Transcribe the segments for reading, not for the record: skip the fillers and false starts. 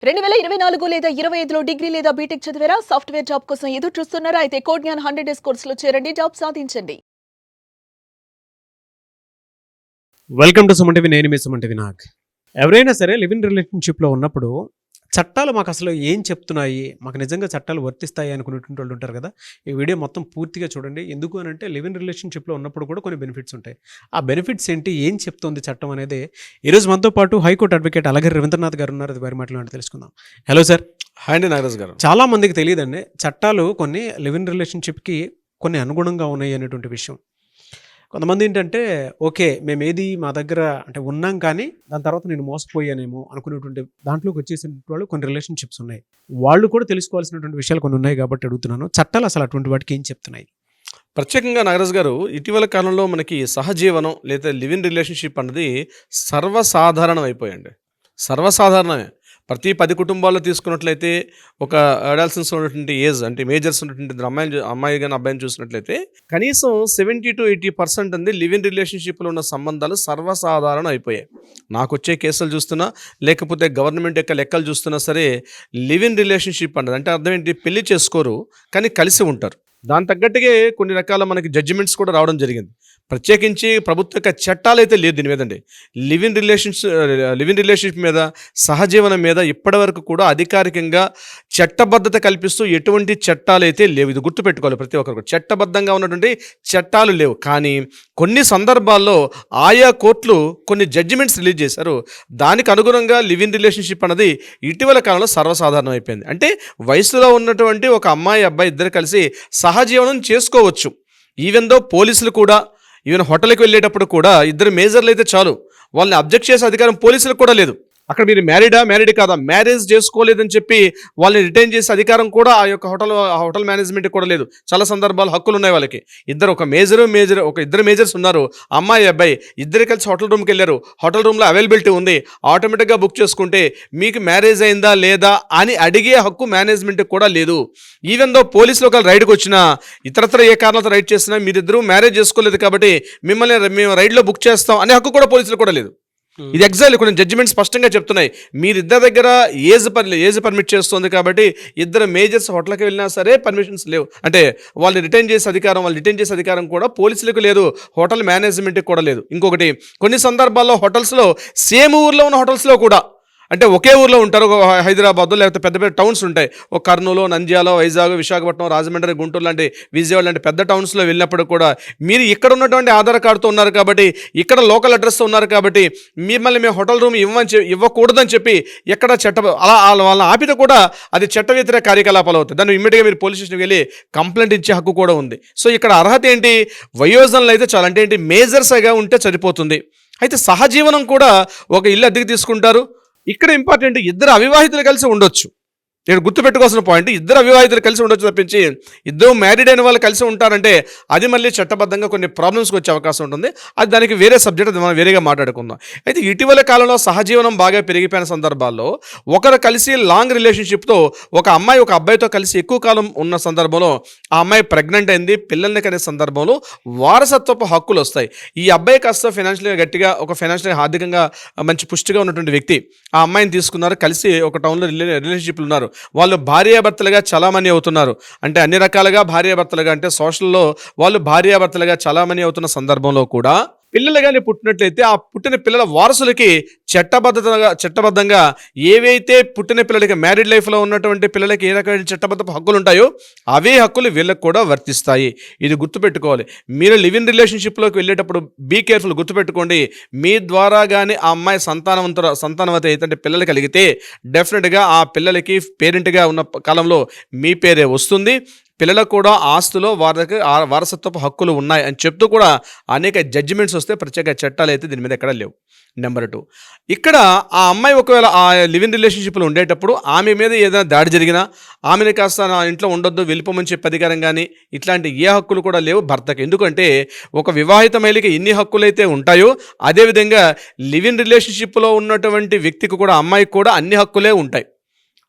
2024 లేదా 25లో డిగ్రీ లేదా బీటెక్ చదివారా? సాఫ్ట్‌వేర్ జాబ్ కోసం ఎదురు చూస్తున్నారా? అయితే కోడ్ జ్ఞాన్ 100 డేస్ కోర్సులో చేరండి, జాబ్ సాధించండి. Welcome to Suman TV. నేను మీ సుమన్ టీవీ. ఎవరైనా సరే లివ్ ఇన్ రిలేషన్షిప్లో ఉన్నప్పుడు చట్టాలు మాకు అసలు ఏం చెప్తున్నాయి, మాకు నిజంగా చట్టాలు వర్తిస్తాయి అనుకునేటువంటి వాళ్ళు ఉంటారు కదా. ఈ వీడియో మొత్తం పూర్తిగా చూడండి. ఎందుకు అని అంటే లివ్ ఇన్ రిలేషన్షిప్లో ఉన్నప్పుడు కూడా కొన్ని బెనిఫిట్స్ ఉంటాయి. ఆ బెనిఫిట్స్ ఏంటి, ఏం చెప్తోంది చట్టం అనేది ఈరోజు మనతో పాటు హైకోర్టు అడ్వకేట్ అలగరి రవీంద్రనాథ్ గారు ఉన్నారు. అది వారి మాటలు తెలుసుకుందాం. Hello sir. హాయ్ అండి నాగరాజ్ గారు. చాలా మందికి తెలియదండి, చట్టాలు కొన్ని లివ్ ఇన్ రిలేషన్షిప్కి కొన్ని అనుగుణంగా ఉన్నాయి అనేటువంటి విషయం. కొంతమంది ఏంటంటే ఓకే మేమేది మా దగ్గర అంటే ఉన్నాం, కానీ దాని తర్వాత నేను మోసపోయానేమో అనుకునేటువంటి దాంట్లోకి వచ్చేసిన వాళ్ళు కొన్ని రిలేషన్షిప్స్ ఉన్నాయి. వాళ్ళు కూడా తెలుసుకోవాల్సినటువంటి విషయాలు కొన్ని ఉన్నాయి కాబట్టి అడుగుతున్నాను, చట్టాలు అసలు అటువంటి వాటికి ఏం చెప్తున్నాయి? ప్రత్యేకంగా నాగరాజ్ గారు, ఇటీవల కాలంలో మనకి సహజీవనం లేదా లివ్ ఇన్ రిలేషన్షిప్ అన్నది సర్వసాధారణం అయిపోయండి. సర్వసాధారణమే. ప్రతి 10 కుటుంబాల్లో తీసుకున్నట్లయితే ఒక అడాల్సన్స్ ఉన్నటువంటి ఏజ్ అంటే మేజర్స్ ఉన్నటువంటి అమ్మాయి కానీ అబ్బాయిని చూసినట్లయితే కనీసం 70 to 80% అంది లివ్ ఇన్ రిలేషన్షిప్లో ఉన్న సంబంధాలు సర్వసాధారణం అయిపోయాయి. నాకు వచ్చే కేసులు చూస్తున్నా, లేకపోతే గవర్నమెంట్ యొక్క లెక్కలు చూస్తున్నా సరే, లివ్ ఇన్ రిలేషన్షిప్ అన్నది అంటే అర్థం ఏంటి, పెళ్లి చేసుకోరు కానీ కలిసి ఉంటారు. దాని తగ్గట్టుగా కొన్ని రకాల మనకి జడ్జిమెంట్స్ కూడా రావడం జరిగింది. ప్రత్యేకించి ప్రభుత్వ యొక్క చట్టాలు అయితే లేదు దీని మీదండి. లివ్ ఇన్ రిలేషన్షిప్ మీద, సహజీవనం మీద ఇప్పటివరకు కూడా అధికారికంగా చట్టబద్ధత కల్పిస్తూ ఎటువంటి చట్టాలు అయితే లేవు. ఇది గుర్తుపెట్టుకోవాలి ప్రతి ఒక్కరు. చట్టబద్ధంగా ఉన్నటువంటి చట్టాలు లేవు. కానీ కొన్ని సందర్భాల్లో ఆయా కోర్టులు కొన్ని జడ్జిమెంట్స్ రిలీజ్ చేశారు. దానికి అనుగుణంగా లివ్ ఇన్ రిలేషన్షిప్ అన్నది ఇటీవల కాలంలో సర్వసాధారణం అయిపోయింది. అంటే వయసులో ఉన్నటువంటి ఒక అమ్మాయి అబ్బాయి ఇద్దరు కలిసి సహజీవనం చేసుకోవచ్చు. ఈవెన్ దో పోలీసులు కూడా, ఈవెన్ హోటల్కి వెళ్ళేటప్పుడు కూడా ఇద్దరు మేజర్లు అయితే చాలు, వాళ్ళని అబ్జెక్ట్ చేసే అధికారం పోలీసులకు కూడా లేదు. అక్కడ మీరు మ్యారీడ్ కాదా, మ్యారేజ్ చేసుకోలేదని చెప్పి వాళ్ళని రిటైన్ చేసే అధికారం కూడా ఆ యొక్క హోటల్ మేనేజ్మెంట్ కూడా లేదు. చాలా సందర్భాలు హక్కులు ఉన్నాయి వాళ్ళకి. ఇద్దరు మేజర్స్ ఉన్నారు, అమ్మాయి అబ్బాయి ఇద్దరు కలిసి హోటల్ రూమ్కి వెళ్ళారు. హోటల్ రూమ్లో అవైలబిలిటీ ఉంది, ఆటోమేటిక్గా బుక్ చేసుకుంటే మీకు మ్యారేజ్ అయిందా లేదా అని అడిగే హక్కు మేనేజ్మెంట్కి కూడా లేదు. ఈవెన్ దో పోలీసులు ఒక రైడ్కి వచ్చినా, ఇతరత్ర ఏ కారణాలతో రైడ్ చేసినా మీరిద్దరూ మ్యారేజ్ చేసుకోలేదు కాబట్టి మేము రైడ్లో బుక్ చేస్తాం అనే హక్కు కూడా పోలీసులు కూడా లేదు. ఇది ఎగ్జాక్ట్లీ కొన్ని జడ్జిమెంట్ స్పష్టంగా చెప్తున్నాయి. మీరిద్దరి దగ్గర ఏజ్ పర్మిట్ చేస్తుంది కాబట్టి ఇద్దరు మేజర్స్ హోటల్కి వెళ్ళినా సరే పర్మిషన్స్ లేవు. అంటే వాళ్ళని రిటైన్ చేసే అధికారం కూడా పోలీసులకు లేదు, హోటల్ మేనేజ్మెంట్కి కూడా లేదు. ఇంకొకటి, కొన్ని సందర్భాల్లో హోటల్స్లో సేమ్ ఊర్లో ఉన్న హోటల్స్లో కూడా, అంటే ఒకే ఊర్లో ఉంటారు, హైదరాబాద్లో లేకపోతే పెద్ద పెద్ద టౌన్స్ ఉంటాయి, ఒక కర్నూలు, నంద్యాల, వైజాగ్, విశాఖపట్నం, రాజమండ్రి, గుంటూరు లాంటి, విజయవాడ లాంటి పెద్ద టౌన్స్లో వెళ్ళినప్పుడు కూడా మీరు ఇక్కడ ఉన్నటువంటి ఆధార్ కార్డుతో ఉన్నారు కాబట్టి, ఇక్కడ లోకల్ అడ్రస్తో ఉన్నారు కాబట్టి మిమ్మల్ని మేము హోటల్ రూమ్ ఇవ్వకూడదని చెప్పి ఎక్కడ వాళ్ళని ఆపితే కూడా అది చట్ట వ్యతిరేక కార్యకలాపాలు అవుతాయి. దాన్ని ఇమ్మీడియట్గా మీరు పోలీస్ స్టేషన్కి వెళ్ళి కంప్లైంట్ ఇచ్చే హక్కు కూడా ఉంది. సో ఇక్కడ అర్హత ఏంటి, వయోజనులు అయితే చాలా, అంటే ఏంటి, మేజర్స్గా ఉంటే సరిపోతుంది. అయితే సహజీవనం కూడా ఒక ఇల్లు అద్దెకి తీసుకుంటారు. ఇక్కడ ఇంపార్టెంట్, ఇద్దరు అవివాహితులు కలిసి ఉండొచ్చు. నేను గుర్తుపెట్టుకోవాల్సిన పాయింట్, ఇద్దరు అవివాహితులు కలిసి ఉండొచ్చు తప్పించి ఇద్దరు మ్యారీడ్ అయిన వాళ్ళు కలిసి ఉంటారంటే అది మళ్ళీ చట్టబద్ధంగా కొన్ని ప్రాబ్లమ్స్కి వచ్చే అవకాశం ఉంటుంది. అది దానికి వేరే సబ్జెక్ట్, అది మనం వేరేగా మాట్లాడుకుందాం. అయితే ఇటీవల కాలంలో సహజీవనం బాగా పెరిగిపోయిన సందర్భాల్లో ఒకరు కలిసి లాంగ్ రిలేషన్షిప్తో ఒక అమ్మాయి ఒక అబ్బాయితో కలిసి ఎక్కువ కాలం ఉన్న సందర్భంలో ఆ అమ్మాయి ప్రెగ్నెంట్ అయింది, పిల్లల్ని కనే సందర్భంలో వారసత్వపు హక్కులు వస్తాయి. ఈ అబ్బాయి కాస్త ఫైనాన్షియల్గా గట్టిగా, ఒక ఫైనాన్షియల్గా ఆర్థికంగా మంచి పుష్టిగా ఉన్నటువంటి వ్యక్తి ఆ అమ్మాయిని తీసుకున్నారు, కలిసి ఒక టౌన్లో రిలేషన్షిప్లు ఉన్నారు. వాళ్ళు భార్యాభర్తలుగా చలామణి అవుతున్నారు. అంటే అన్ని రకాలుగా భార్యాభర్తలుగా, అంటే సోషల్లో వాళ్ళు భార్యాభర్తలుగా చలామణి అవుతున్న సందర్భంలో కూడా పిల్లలు కానీ పుట్టినట్లయితే ఆ పుట్టిన పిల్లల వారసులకి చట్టబద్ధంగా ఏవైతే పుట్టిన పిల్లలకి, మ్యారీడ్ లైఫ్లో ఉన్నటువంటి పిల్లలకి ఏ రకమైన చట్టబద్ధ హక్కులు ఉంటాయో అవే హక్కులు వీళ్ళకి కూడా వర్తిస్తాయి. ఇది గుర్తుపెట్టుకోవాలి. మీరు లివ్ ఇన్ రిలేషన్షిప్లోకి వెళ్ళేటప్పుడు బీ కేర్ఫుల్, గుర్తుపెట్టుకోండి. మీ ద్వారా కానీ ఆ అమ్మాయి సంతానవతి అయితే, అంటే పిల్లలు కలిగితే డెఫినెట్గా ఆ పిల్లలకి పేరెంట్గా ఉన్న కాలంలో మీ పేరే వస్తుంది. పిల్లలకు కూడా ఆస్తులో వారికి వారసత్వపు హక్కులు ఉన్నాయి అని చెప్తూ కూడా అనేక జడ్జిమెంట్స్ వస్తే ప్రత్యేక చట్టాలు అయితే దీని మీద ఎక్కడా లేవు. నెంబర్ 2, ఇక్కడ ఆ అమ్మాయి ఒకవేళ ఆ లివ్ ఇన్ రిలేషన్షిప్లో ఉండేటప్పుడు ఆమె మీద ఏదైనా దాడి జరిగినా, ఆమెను కాస్త నా ఇంట్లో ఉండొద్దు, వెళ్ళిపోమని చెప్పే అధికారం కానీ ఇట్లాంటి ఏ హక్కులు కూడా లేవు భర్తకి. ఎందుకంటే ఒక వివాహిత మహిళకి ఎన్ని హక్కులు అయితే ఉంటాయో అదేవిధంగా లివ్ ఇన్ రిలేషన్షిప్లో ఉన్నటువంటి వ్యక్తికి కూడా, అమ్మాయికి కూడా అన్ని హక్కులే ఉంటాయి.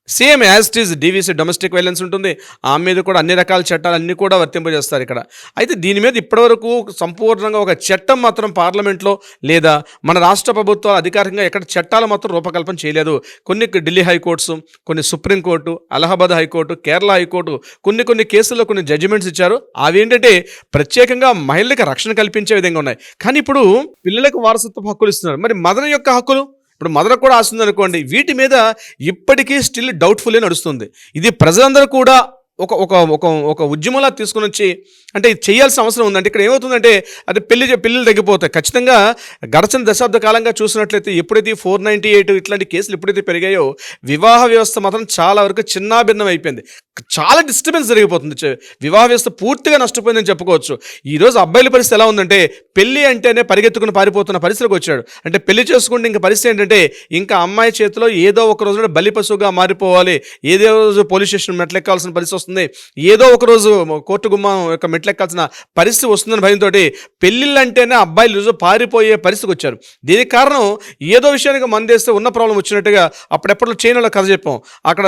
Same as it is DVC domestic violence ఉంటుంది, ఆమె మీద కూడా అన్ని రకాల చట్టాలు అన్నీ కూడా వర్తింపజేస్తారు ఇక్కడ. అయితే దీని మీద ఇప్పటివరకు సంపూర్ణంగా ఒక చట్టం మాత్రం పార్లమెంట్లో లేదా మన రాష్ట్ర ప్రభుత్వాలు అధికారికంగా ఎక్కడ చట్టాలు మాత్రం రూపకల్పన చేయలేదు. కొన్ని ఢిల్లీ హైకోర్ట్స్, కొన్ని supreme court, Allahabad high court, Kerala high court కొన్ని కేసుల్లో కొన్ని జడ్జిమెంట్స్ ఇచ్చారు. అవి ఏంటంటే ప్రత్యేకంగా మహిళలకు రక్షణ కల్పించే విధంగా ఉన్నాయి. కానీ ఇప్పుడు పిల్లలకు వారసత్వ హక్కులు ఇస్తున్నారు. మరి మదర్ యొక్క హక్కులు, ఇప్పుడు మదర్ కూడా ఆస్తుంది అనుకోండి, వీటి మీద ఇప్పటికీ స్టిల్ డౌట్ఫుల్లే నడుస్తుంది. ఇది ప్రజలందరూ కూడా ఒక ఒక ఒక ఒక ఉద్యమంలా తీసుకుని వచ్చి అంటే ఇది చేయాల్సిన అవసరం ఉందంటే ఇక్కడ ఏమవుతుందంటే అది పిల్లలు తగ్గిపోతాయి. ఖచ్చితంగా గడచిన దశాబ్ద కాలంగా చూసినట్లయితే ఎప్పుడైతే 498 ఇట్లాంటి కేసులు ఎప్పుడైతే పెరిగాయో వివాహ వ్యవస్థ మాత్రం చాలా వరకు చిన్నాభిన్నం అయిపోయింది. చాలా డిస్టర్బెన్స్ జరిగిపోతుంది. వివాహ వ్యవస్థ పూర్తిగా నష్టపోయిందని చెప్పుకోవచ్చు. ఈరోజు అబ్బాయిల పరిస్థితి ఎలా ఉందంటే పెళ్లి అంటేనే పరిగెత్తుకుని పారిపోతున్న పరిస్థితికి వచ్చాడు. అంటే పెళ్లి చేసుకుంటే ఇంకా పరిస్థితి ఏంటంటే ఇంకా అమ్మాయి చేతిలో ఏదో ఒక రోజు బలి పశువుగా మారిపోవాలి, ఏదో రోజు పోలీస్ స్టేషన్ మెట్లెక్కాల్సిన పరిస్థితి వస్తుంది, ఏదో ఒక రోజు కోర్టు గుమ్మం యొక్క మెట్లెక్కాల్సిన పరిస్థితి వస్తుందని భయంతో పెళ్ళిళ్ళు అంటేనే అబ్బాయిలు రోజు పారిపోయే పరిస్థితికి వచ్చారు. దీనికి కారణం ఏదో విషయానికి మందేస్తే ఉన్న ప్రాబ్లం వచ్చినట్టుగా అప్పుడెప్పట్లో చైనాలో కథ చెప్పాం. అక్కడ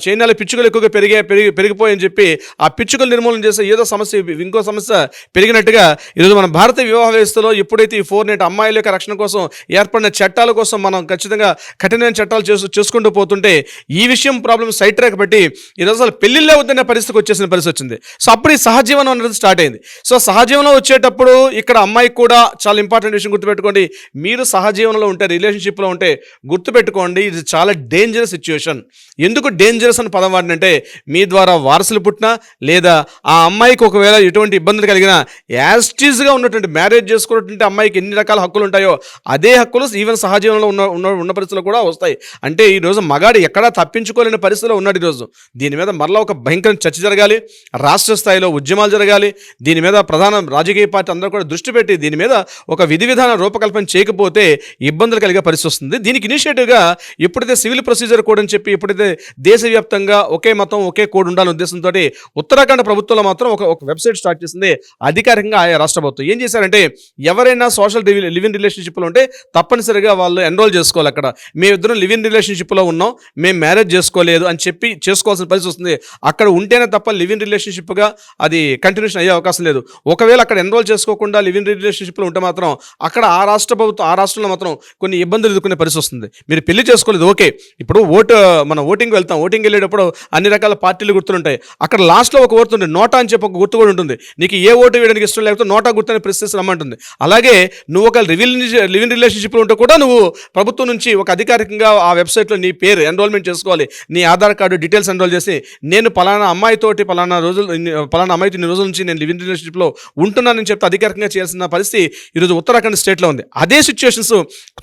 చైనాలో పిచ్చుకలు ఎక్కువగా పెరిగిపోయని చెప్పి ఆ పిచ్చుకలు నిర్మూలన చేస్తే ఏదో సమస్య ఇంకో సమస్య పెరిగినట్టుగా ఈరోజు మన భారత వివాహ వ్యవస్థలో ఎప్పుడైతే ఈ 498 అమ్మాయిల యొక్క రక్షణ కోసం ఏర్పడిన చట్టాల కోసం మనం ఖచ్చితంగా కఠినమైన చట్టాలు చేసుకుంటూ పోతుంటే ఈ విషయం ప్రాబ్లం సైడ్ ట్రాక్ పెట్టి ఈరోజు అసలు పెళ్లిళ్ళే వద్దనే పరిస్థితికి వచ్చేసిన పరిస్థితి వచ్చింది. సో అప్పుడు ఈ సహజీవనం అనేది స్టార్ట్ అయింది. సో సహజీవనంలో వచ్చేటప్పుడు ఇక్కడ అమ్మాయికి కూడా చాలా ఇంపార్టెంట్ విషయం గుర్తుపెట్టుకోండి. మీరు సహజీవనంలో ఉంటే, రిలేషన్షిప్లో ఉంటే గుర్తుపెట్టుకోండి, ఇది చాలా డేంజరస్ సిచ్యువేషన్. ఎందుకు డేంజరస్ అని పదం వాడినంటే మీ ద్వారా వారసులు పుట్టినా లేదా ఆ అమ్మాయికి ఒకవేళ ఎటువంటి ఇబ్బందులు కలిగినా యాస్టీజ్గా ఉన్నటువంటి మ్యారేజ్ చేసుకున్నటువంటి అమ్మాయికి ఎన్ని రకాల హక్కులు ఉంటాయో అదే హక్కులు ఈవెన్ సహజీవనంలో ఉన్న పరిస్థితులు కూడా వస్తాయి. అంటే ఈరోజు మగాడు ఎక్కడా తప్పించుకోలేని పరిస్థితిలో ఉన్నాడు ఈరోజు. దీని మీద మరలా ఒక భయంకర చర్చ జరగాలి, రాష్ట్ర స్థాయిలో ఉద్యమాలు జరగాలి. దీని మీద ప్రధాన రాజకీయ పార్టీ అందరూ కూడా దృష్టి పెట్టి దీని మీద ఒక విధి విధాన రూపకల్పన చేయకపోతే ఇబ్బందులు కలిగే పరిస్థితి వస్తుంది. దీనికి ఇనిషియేటివ్గా ఎప్పుడైతే సివిల్ ప్రొసీజర్ కోడ్ అని చెప్పి ఎప్పుడైతే దేశవ్యాప్తంగా ఒకే మతం ఒకే కోడ్ ఉండాలనే ఉద్దేశంతో ఉత్తరాఖండ్ ప్రభుత్వంలో మాత్రం ఒక వెబ్సైట్ స్టార్ట్ చేసింది అధికారికంగా ఆయా రాష్ట్ర ప్రభుత్వం. ఏం చేశారంటే ఎవరైనా సోషల్ లివ్ ఇన్ రిలేషన్షిప్లో ఉంటే తప్పనిసరిగా వాళ్ళు ఎన్రోల్ చేసుకోవాలి. అక్కడ మేమిద్దరం లివ్ ఇన్ రిలేషన్షిప్లో ఉన్నాం, మేము మ్యారేజ్ చేసుకోలేదు అని చెప్పి చేసుకోవాల్సిన పరిస్థితి వస్తుంది. అక్కడ ఉంటేనే తప్ప లివ్ ఇన్ రిలేషన్షిప్గా అది కంటిన్యూషన్ అయ్యే అవకాశం లేదు. ఒకవేళ అక్కడ ఎన్రోల్ చేసుకోకుండా లివ్ ఇన్ రిలేషన్షిప్లో ఉంటే మాత్రం అక్కడ ఆ రాష్ట్ర ప్రభుత్వం ఆ రాష్ట్రంలో మాత్రం కొన్ని ఇబ్బందులు ఎదుర్కొనే పరిస్థితి వస్తుంది. మీరు పెళ్లి చేసుకోలేదు ఓకే, ఇప్పుడు మనం ఓటింగ్ వెళ్తాం, ఓటింగ్ వెళ్ళేటప్పుడు అన్ని రకాల పార్టీలు గుర్తుంటాయి. అక్కడ లాస్ట్లో ఒక ఓటు ఉంటుంది, నోటా అని చెప్పి ఒక గుర్తు కూడా ఉంటుంది. నీకు ఏ ఓటు వేయడానికి ఇష్టం లేకపోతే నోటా గుర్తు అని ప్రెస్ చేసి రమ్మంటుంది. అలాగే నువ్వు ఒక లివ్ ఇన్ రిలేషన్షిప్లో ఉంటే కూడా నువ్వు ప్రభుత్వం నుంచి ఒక అధికారికంగా ఆ వెబ్సైట్లో నీ పేరు ఎన్రోల్మెంట్ చేసుకోవాలి, నీ ఆధార్ కార్డు డీటెయిల్స్ ఎన్రోల్ చేసి నేను పలానా అమ్మాయితోటి పలానా అమ్మాయితో ఇన్ని రోజుల నుంచి నేను లివ్ ఇన్ రిలేషన్షిప్లో ఉంటున్నానని చెప్తే అధికారికంగా చేయాల్సిన పరిస్థితి ఈరోజు ఉత్తరాఖండ్ స్టేట్లో ఉంది. అదే సిచ్యువేషన్స్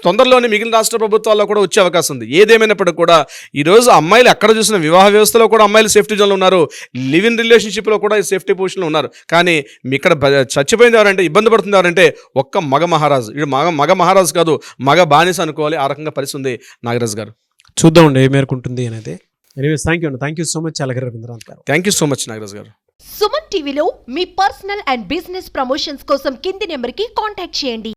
తొందరలోనే మిగిలిన రాష్ట్ర ప్రభుత్వాల్లో కూడా వచ్చే అవకాశం ఉంది. ఏదేమైనప్పటికీ కూడా ఈరోజు అమ్మాయిలు ఎక్కడ చూసిన వివాహ వ్యవస్థలో కూడా అమ్మాయిలు సేఫ్టీ జోన్లో ఉన్నారు, లివ్ ఇన్ రిలేషన్షిప్లో కూడా సేఫ్టీ పొజిషన్లో ఉన్నారు. కానీ ఇక్కడ చచ్చిపోయింది ఎవరంటే, ఇబ్బంది పడుతుంది ఎవరంటే ఒక్క మగ మహారాజు. ఇది మగ మహారాజు కాదు, మగ బానిస అనుకోవాలి. ఆ రకంగా పరిస్థితి ఉంది. నాగరాజు గారు చూద్దామండి ఏ మేరకు ఉంటుంది అనేది. Anyways thank you so much Alagiri Ravindranath garu. Thank you so much Nagaraju garu. Suman టీవీలో మీ పర్సనల్ అండ్ బిజినెస్ ప్రమోషన్స్ కోసం కింది నెంబర్కి కాంటాక్ట్ చేయండి.